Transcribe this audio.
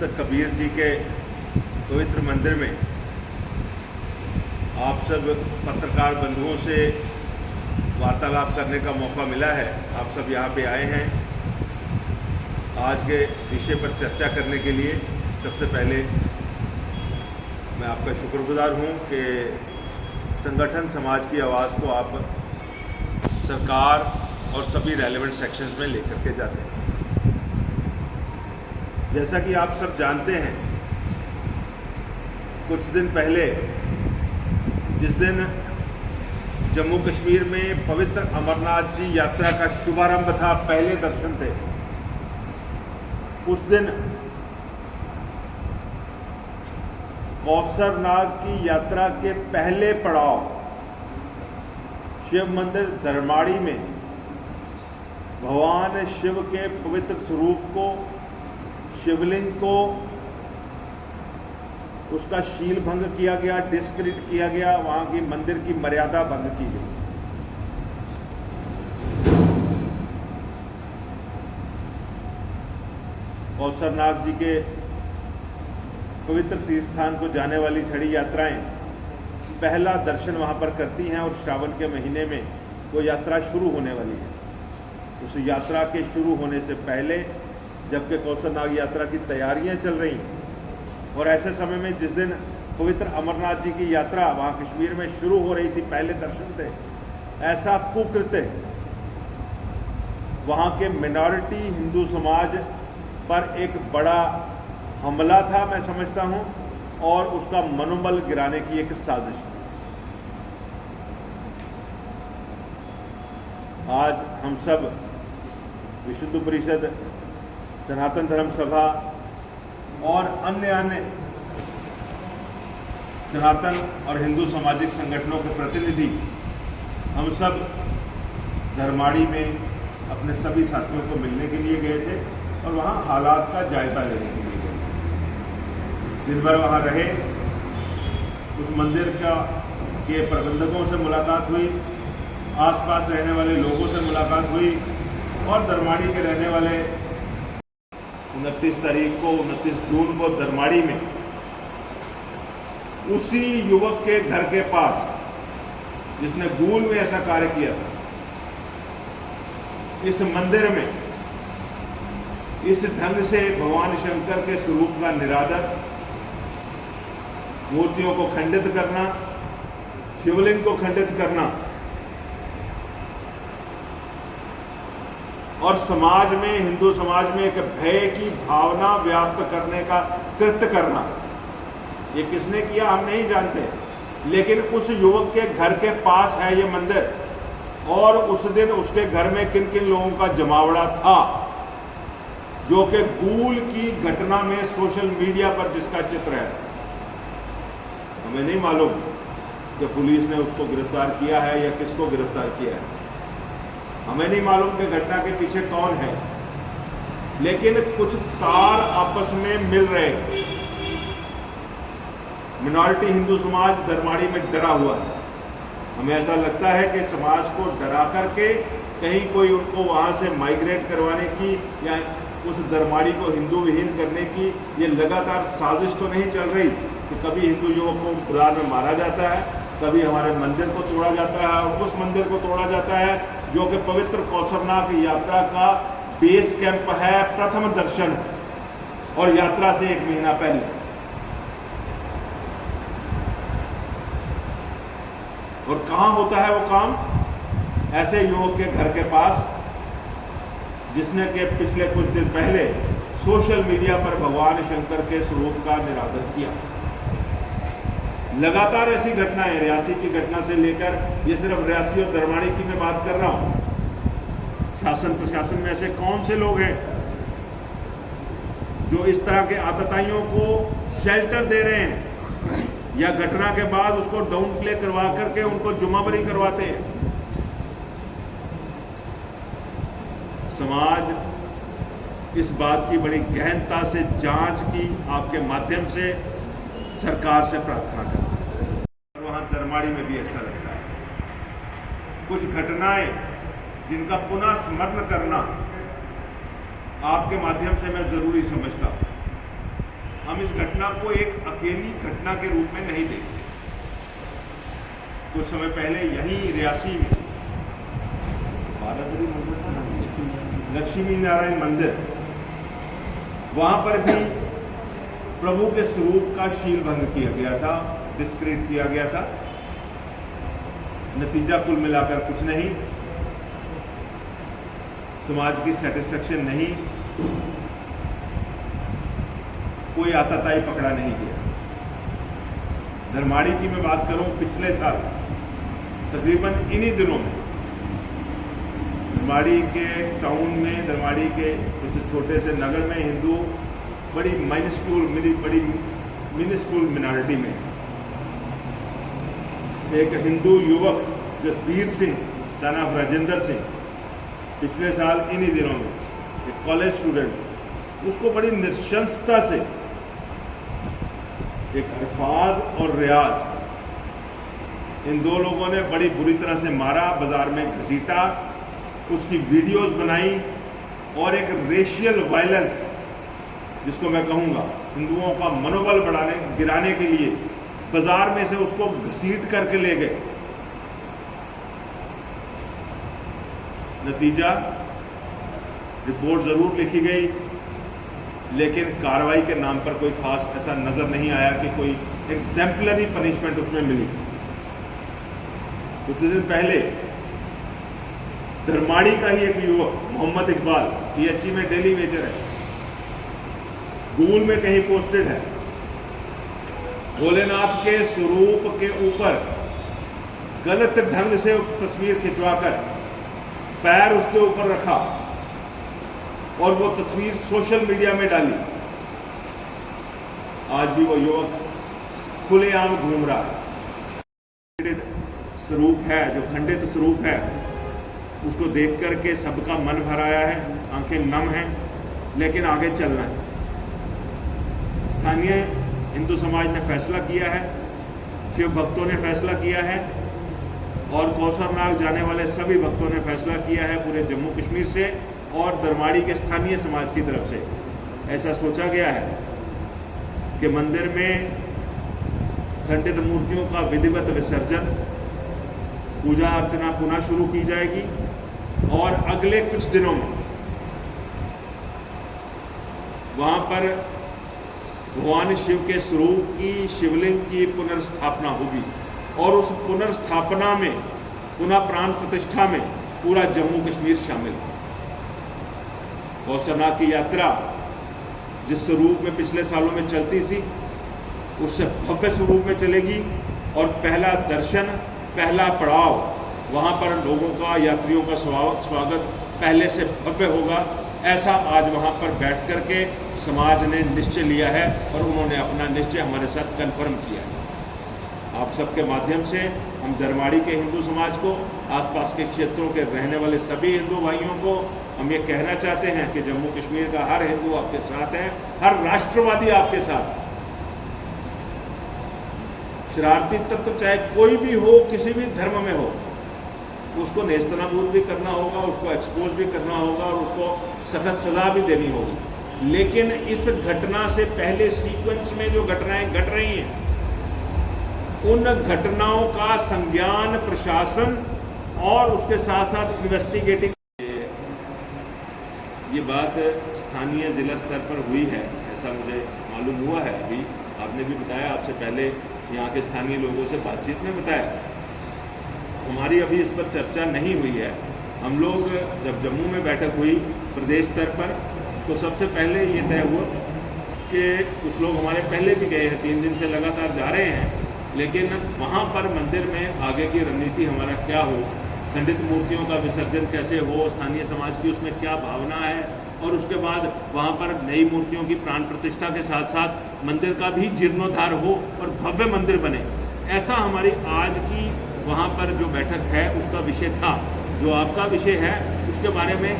संत कबीर जी के पवित्र मंदिर में आप सब पत्रकार बंधुओं से वार्तालाप करने का मौका मिला है। आप सब यहाँ पे आए हैं आज के विषय पर चर्चा करने के लिए। सबसे पहले मैं आपका शुक्रगुजार हूँ कि संगठन समाज की आवाज़ को आप सरकार और सभी रेलेवेंट सेक्शंस में लेकर के जाते हैं। जैसा कि आप सब जानते हैं, कुछ दिन पहले जिस दिन जम्मू कश्मीर में पवित्र अमरनाथ जी यात्रा का शुभारंभ था, पहले दर्शन थे, उस दिन कौसर नाग की यात्रा के पहले पड़ाव शिव मंदिर धर्माड़ी में भगवान शिव के पवित्र स्वरूप को, शिवलिंग को, उसका शील भंग किया गया, डिस्क्रेडिट किया गया, वहां की मंदिर की मर्यादा भंग की गई। कौसरनाग जी के पवित्र तीर्थ स्थान को जाने वाली छड़ी यात्राएं पहला दर्शन वहां पर करती हैं और श्रावण के महीने में वो यात्रा शुरू होने वाली है। उस यात्रा के शुरू होने से पहले, जबकि कौसरनाग यात्रा की तैयारियां चल रही हैं, और ऐसे समय में जिस दिन पवित्र अमरनाथ जी की यात्रा वहाँ कश्मीर में शुरू हो रही थी, पहले दर्शन थे, ऐसा कुकृत्य वहाँ के मिनॉरिटी हिंदू समाज पर एक बड़ा हमला था, मैं समझता हूँ, और उसका मनोबल गिराने की एक साजिश थी। आज हम सब विशुद्ध परिषद, सनातन धर्म सभा और अन्य सनातन और हिंदू सामाजिक संगठनों के प्रतिनिधि, हम सब धर्माड़ी में अपने सभी साथियों को मिलने के लिए गए थे और वहाँ हालात का जायजा लेने के लिए गए थे। दिन भर वहाँ रहे, उस मंदिर के प्रबंधकों से मुलाकात हुई, आसपास रहने वाले लोगों से मुलाकात हुई और धर्माड़ी के रहने वाले 29 जून को धर्माड़ी में उसी युवक के घर के पास जिसने गूल में ऐसा कार्य किया था, इस मंदिर में इस ढंग से भगवान शंकर के स्वरूप का निरादर, मूर्तियों को खंडित करना, शिवलिंग को खंडित करना और समाज में, हिंदू समाज में एक भय की भावना व्याप्त करने का कृत्य करना, ये किसने किया हम नहीं जानते, लेकिन उस युवक के घर के पास है ये मंदिर और उस दिन उसके घर में किन किन लोगों का जमावड़ा था, जो कि गूल की घटना में सोशल मीडिया पर जिसका चित्र है। हमें नहीं मालूम कि पुलिस ने उसको गिरफ्तार किया है या किसको गिरफ्तार किया है, हमें नहीं मालूम कि घटना के पीछे कौन है, लेकिन कुछ तार आपस में मिल रहे हैं। मिनॉरिटी हिंदू समाज धर्माड़ी में डरा हुआ है। हमें ऐसा लगता है कि समाज को डरा करके कहीं कोई उनको वहां से माइग्रेट करवाने की या उस धर्माड़ी को हिंदू विहीन करने की ये लगातार साजिश तो नहीं चल रही कि कभी हिंदू युवक को खुदार में मारा जाता है, कभी हमारे मंदिर को तोड़ा जाता है और उस मंदिर को तोड़ा जाता है जो कि पवित्र कौसरनाग यात्रा का बेस कैंप है, प्रथम दर्शन और यात्रा से 1 महीना पहले। और कहां होता है वो काम? ऐसे युवक के घर के पास जिसने के पिछले कुछ दिन पहले सोशल मीडिया पर भगवान शंकर के स्वरूप का निरादर किया। लगातार ऐसी घटनाएं, रियासी की घटना से लेकर, ये सिर्फ रियासी और धर्माड़ी की मैं बात कर रहा हूं, शासन प्रशासन में ऐसे कौन से लोग हैं जो इस तरह के आतताइयों को शेल्टर दे रहे हैं या घटना के बाद उसको डाउन प्ले करवा करके उनको जुम्माबरी करवाते हैं। समाज इस बात की बड़ी गहनता से जांच की आपके माध्यम से सरकार से प्रार्थना करता है। वहां धर्माड़ी में भी अच्छा लगता है। कुछ घटनाएं जिनका पुनः स्मरण करना आपके माध्यम से मैं जरूरी समझता हूं। हम इस घटना को एक अकेली घटना के रूप में नहीं देखते। कुछ समय पहले यहीं रियासी में लक्ष्मी नारायण मंदिर, वहां पर भी प्रभु के स्वरूप का शील भंग किया गया था, डिस्क्रेडिट किया गया था। नतीजा कुल मिलाकर कुछ नहीं, समाज की सेटिस्फेक्शन नहीं, कोई आताताई पकड़ा नहीं गया। धर्माड़ी की मैं बात करूं, पिछले साल तकरीबन इन्हीं दिनों में धर्माड़ी के टाउन में, धर्माड़ी के उस छोटे से नगर में हिंदू बड़ी मिनिस्कूल मिनॉरिटी में एक हिंदू युवक जसबीर सिंह सन ऑफ राजेंद्र सिंह, पिछले साल इन्हीं दिनों में एक कॉलेज स्टूडेंट, उसको बड़ी नृशंसता से एक अरफाज और रियाज, इन दो लोगों ने बड़ी बुरी तरह से मारा, बाजार में घसीटा, उसकी वीडियोस बनाई और एक रेशियल वायलेंस, जिसको मैं कहूँगा हिंदुओं का मनोबल गिराने के लिए बाजार में से उसको घसीट करके ले गए। नतीजा रिपोर्ट जरूर लिखी गई, लेकिन कार्रवाई के नाम पर कोई खास ऐसा नजर नहीं आया कि कोई एग्जेम्पलरी पनिशमेंट उसमें मिली। कुछ दिन पहले धर्माड़ी का ही एक युवक मोहम्मद इकबाल, पीएचई में डेली वेजर है, गूगल में कहीं पोस्टेड है, भोलेनाथ के स्वरूप के ऊपर गलत ढंग से तस्वीर खिंचवाकर पैर उसके ऊपर रखा और वो तस्वीर सोशल मीडिया में डाली। आज भी वो युवक खुलेआम घूम रहा है। स्वरूप है, जो खंडित स्वरूप है, उसको देख करके सबका मन भर आया है, आंखें नम हैं, लेकिन आगे चलना है। स्थानीय हिंदू समाज ने फैसला किया है, शिव भक्तों ने फैसला किया है और कौसरनाग जाने वाले सभी भक्तों ने फैसला किया है, पूरे जम्मू कश्मीर से और धर्माड़ी के स्थानीय समाज की तरफ से ऐसा सोचा गया है कि मंदिर में खंडित मूर्तियों का विधिवत विसर्जन, पूजा अर्चना पुनः शुरू की जाएगी और अगले कुछ दिनों में वहां पर भगवान शिव के स्वरूप की, शिवलिंग की पुनर्स्थापना होगी और उस पुनर्स्थापना में, पुनः प्राण प्रतिष्ठा में पूरा जम्मू कश्मीर शामिल है। कौसरनाग की यात्रा जिस स्वरूप में पिछले सालों में चलती थी, उससे भव्य स्वरूप में चलेगी और पहला दर्शन, पहला पड़ाव वहां पर लोगों का, यात्रियों का स्वागत पहले से भव्य होगा। ऐसा आज वहां पर बैठ करके समाज ने निश्चय लिया है और उन्होंने अपना निश्चय हमारे साथ कन्फर्म किया है। आप सबके माध्यम से हम धर्माड़ी के हिंदू समाज को, आसपास के क्षेत्रों के रहने वाले सभी हिंदू भाइयों को हम ये कहना चाहते हैं कि जम्मू कश्मीर का हर हिंदू आपके साथ है, हर राष्ट्रवादी आपके साथ। शरारती तत्व चाहे कोई भी हो, किसी भी धर्म में हो, उसको नेस्तनाबूद भी करना होगा, उसको एक्सपोज भी करना होगा और उसको सख्त सजा भी देनी होगी। लेकिन इस घटना से पहले सीक्वेंस में जो घटनाएं घट रही हैं, उन घटनाओं का संज्ञान प्रशासन और उसके साथ साथ इन्वेस्टिगेटिंग, ये बात स्थानीय जिला स्तर पर हुई है, ऐसा मुझे मालूम हुआ है। अभी आपने भी बताया, आपसे पहले यहाँ के स्थानीय लोगों से बातचीत में बताया। हमारी अभी इस पर चर्चा नहीं हुई है। हम लोग जब जम्मू में बैठक हुई प्रदेश स्तर पर, तो सबसे पहले ये तय हुआ कि कुछ लोग हमारे पहले भी गए हैं, 3 दिन से लगातार जा रहे हैं, लेकिन वहाँ पर मंदिर में आगे की रणनीति हमारा क्या हो, खंडित मूर्तियों का विसर्जन कैसे हो, स्थानीय समाज की उसमें क्या भावना है, और उसके बाद वहाँ पर नई मूर्तियों की प्राण प्रतिष्ठा के साथ साथ मंदिर का भी जीर्णोद्धार हो और भव्य मंदिर बने। ऐसा हमारी आज की वहाँ पर जो बैठक है उसका विषय था। जो आपका विषय है उसके बारे में